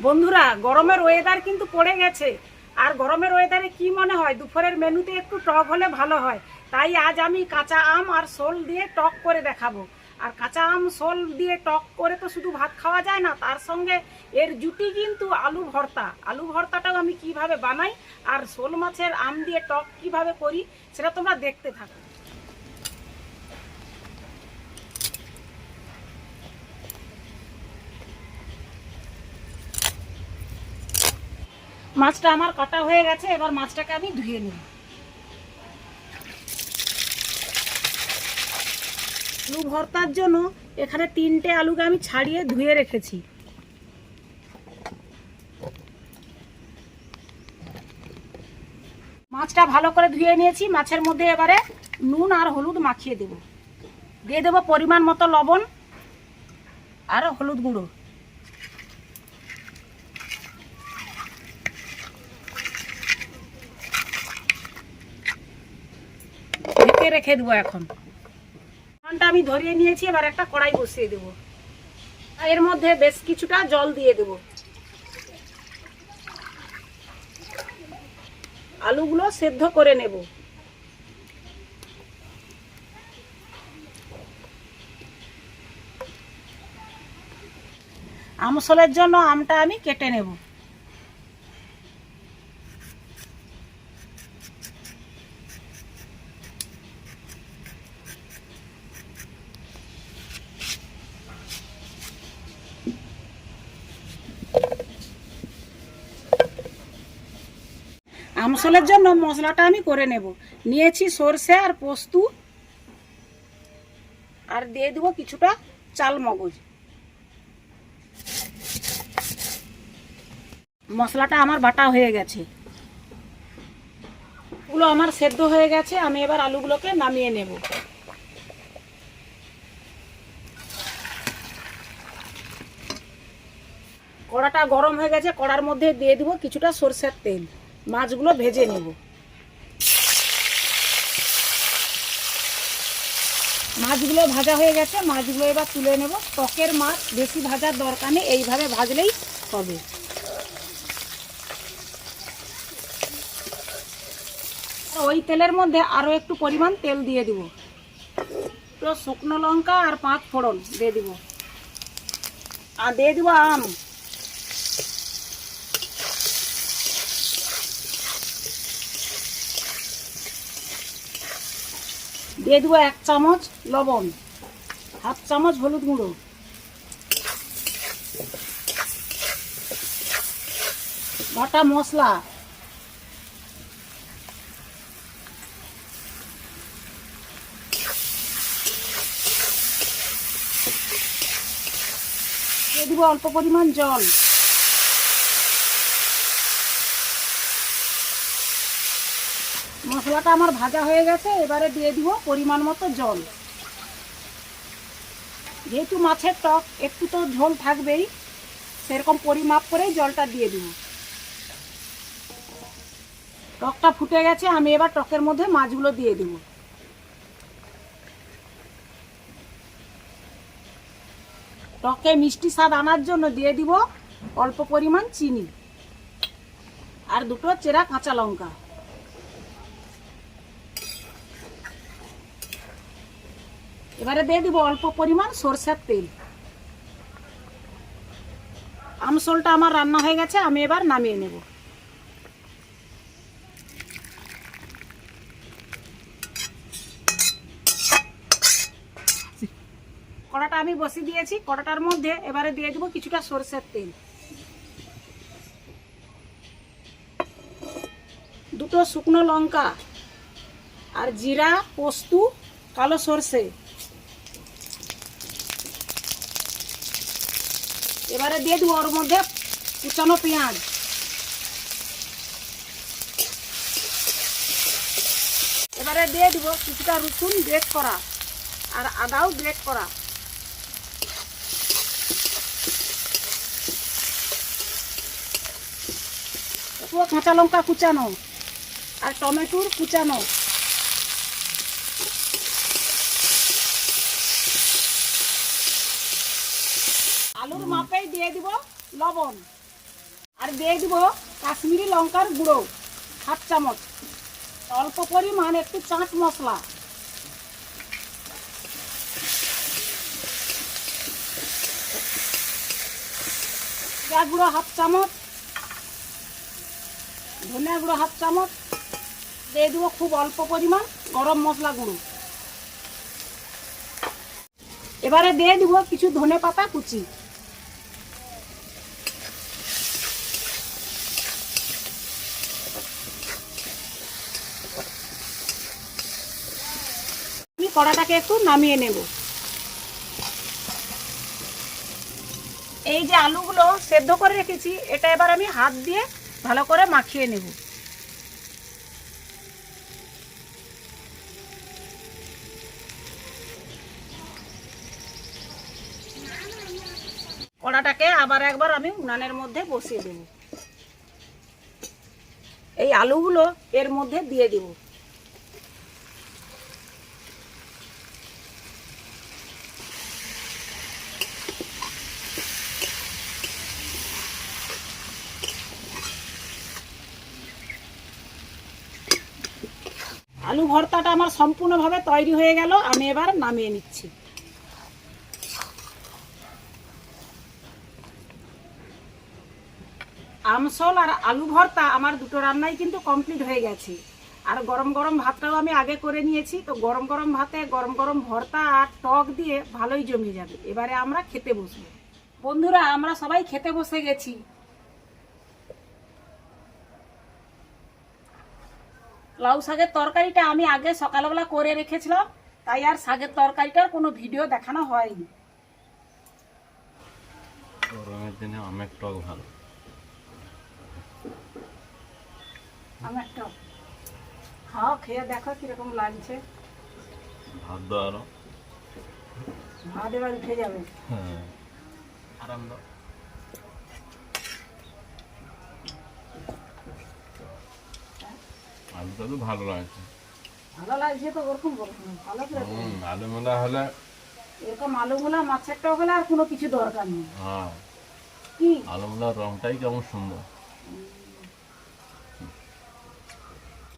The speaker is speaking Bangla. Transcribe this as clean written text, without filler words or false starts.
বন্ধুরা, গরমের ওয়েদার কিন্তু পড়ে গেছে। আর গরমের ওয়েদারে কি মনে হয় দুপুরের মেনুতে একটু টক হলে ভালো হয়। তাই আজ আমি কাঁচা আম আর শোল দিয়ে টক করে দেখাবো। আর কাঁচা আম শোল দিয়ে টক করে তো শুধু ভাত খাওয়া যায় না, তার সঙ্গে এর জুটি কিন্তু আলু ভর্তা। আলু ভর্তাটাও আমি কিভাবে বানাই আর শোল মাছের আম দিয়ে টক কিভাবে করি সেটা তোমরা দেখতে থাকো। মাছটা আমার কাটা হয়ে গেছে, এবার মাছটাকে আমি ধুয়ে নিই। আলু ভর্তার জন্য এখানে 3টে আলুকে আমি ছাড়িয়ে ধুয়ে রেখেছি। মাছটা ভালো করে ধুয়ে নিয়েছি। মাছের মধ্যে এবারে নুন আর হলুদ মাখিয়ে দেব। দিয়ে দেবো পরিমাণ মতো লবণ আর হলুদ গুঁড়ো। ঢেকে রেখে দেবো। এখন আমি ধরিয়ে নিয়েছি, এবার একটা কড়াই বসিয়ে দেবো। এর মধ্যে বেশ কিছুটা জল দিয়ে দেব। আলুগুলো সেদ্ধ করে নেব। আমসলের জন্য আমটা আমি কেটে নেব। আমসলের জন্য মশলাটা আমি করে নেব। নিয়েছি সরষে আর পোস্ত, আর দিয়ে দেবো কিছুটা চাল মগজ। মশলাটা আমার বাটা হয়ে গেছে। ওগুলো আমার সেদ্ধ হয়ে গেছে। আমি এবার আলুগুলোকে নামিয়ে নেব। কড়াটা গরম হয়ে গেছে, কড়ার মধ্যে দিয়ে দেবো কিছুটা সরষের তেল। মাছগুলো ভেজে নেব। মাছগুলো ভাজা হয়ে গেছে, মাছগুলো এবার তুলে নেব। টকের মাছ বেশি ভাজার দরকার নেই, এইভাবে ভাজলেই হবে। ওই তেলের মধ্যে আরও একটু পরিমাণ তেল দিয়ে দিব। তো শুকনো লঙ্কা আর 5 ফোড়ন দিয়ে দিব। আর দিয়ে দিব আম। দিয়ে দেবো 1 চামচ লবণ, 1/2 চামচ হলুদ গুঁড়ো, বাটা মশলা, দিয়ে দিব অল্প পরিমাণ জল। মশলাটা আমার ভাজা হয়ে গেছে, এবারে দিয়ে দিব পরিমাণ মতো জল। যেহেতু মাছের টক একটু তো ঝোল থাকবেই, সেরকম পরিমাপ করেই জলটা দিয়ে দিব। টকটা ফুটে গেছে, আমি এবার টকের মধ্যে মাছগুলো দিয়ে দেব। টকে মিষ্টি স্বাদ আনার জন্য দিয়ে দিব অল্প পরিমাণ চিনি আর 2টো চেরা কাঁচা লঙ্কা। এবারে দিয়ে দিব অল্প পরিমাণ সরষের তেল। আমসলটা আমার রান্না হয়ে গেছে, আমি এবার নামিয়ে নেব। কড়াটা আমি বসিয়ে দিয়েছি। কড়াটার মধ্যে এবারে দিয়ে দেবো কিছুটা সরষের তেল, 2টো শুকনো লঙ্কা আর জিরা, পোস্ত, কালো সরষে। এবারে দিয়ে দেবো ওর মধ্যে কুচানো পেঁয়াজ। এবারে দিয়ে দিব কিছুটা রসুন গ্রেট করা আর আদাও গ্রেট করা। কাঁচা লঙ্কা কুচানো আর টমেটোর কুচানো। আলুর মাপেই দিয়ে দিব লবণ। আর দিয়ে দিব কাশ্মীরি লঙ্কার গুঁড়ো 1/2 চামচ, অল্প পরিমাণ একটু চাট মশলা, জিরা গুঁড়ো 1/2 চামচ, ধনিয়া গুঁড়ো 1/2 চামচ, দিয়ে দেবো খুব অল্প পরিমাণ গরম মশলা গুঁড়ো। এবারে দিয়ে দিব কিছু ধনে পাতা কুচি। আমি কড়াটাকে একটু নামিয়ে নেব। এই যে আলুগুলো সেদ্ধ করে রেখেছি, এটা এবার আমি হাত দিয়ে ভালো করে মাখিয়ে নেব। কড়াটাকে আবার একবার আমি উনানের মধ্যে বসিয়ে দেব। এই আলুগুলো এর মধ্যে দিয়ে দেব। আলু ভর্তাটা আমার সম্পূর্ণভাবে তৈরি হয়ে গেল, আমি এবার নামিয়ে নিচ্ছি। আমসল আর আলু ভর্তা আমার দুটো রান্নাই কিন্তু কমপ্লিট হয়ে গেছে। আর গরম গরম ভাতটাও আমি আগে করে নিয়েছি, তো গরম গরম ভাতে গরম গরম ভর্তা আর টক দিয়ে ভালোই জমে যাবে। এবারে আমরা খেতে বসবো। বন্ধুরা, আমরা সবাই খেতে বসে গেছি। লাউ শাকের তরকারিটা আমি আগে সকালবেলা করে রেখেছিলাম, তাই আর শাকের তরকারিটার কোনো ভিডিও দেখানো হয়নি। গরমের দিনে আমের টক ভালো। আমের টক খাও, খেয়ে দেখো কিরকম লাগছে। ভাত দাও আরো। ভাত এবার উঠে যাবে। হ্যাঁ, আরাম দাও। আলুটা তো ভালো লাগছে। ভালো লাগছে তো, ওরকম বলবো ভালো করে। আলু মোলা হলে, এরকম আলু মোলা মাছের টক হলে আর কোনো কিছু দরকার নেই। হ্যাঁ, কি আলু মোলার রংটাই কেমন সুন্দর।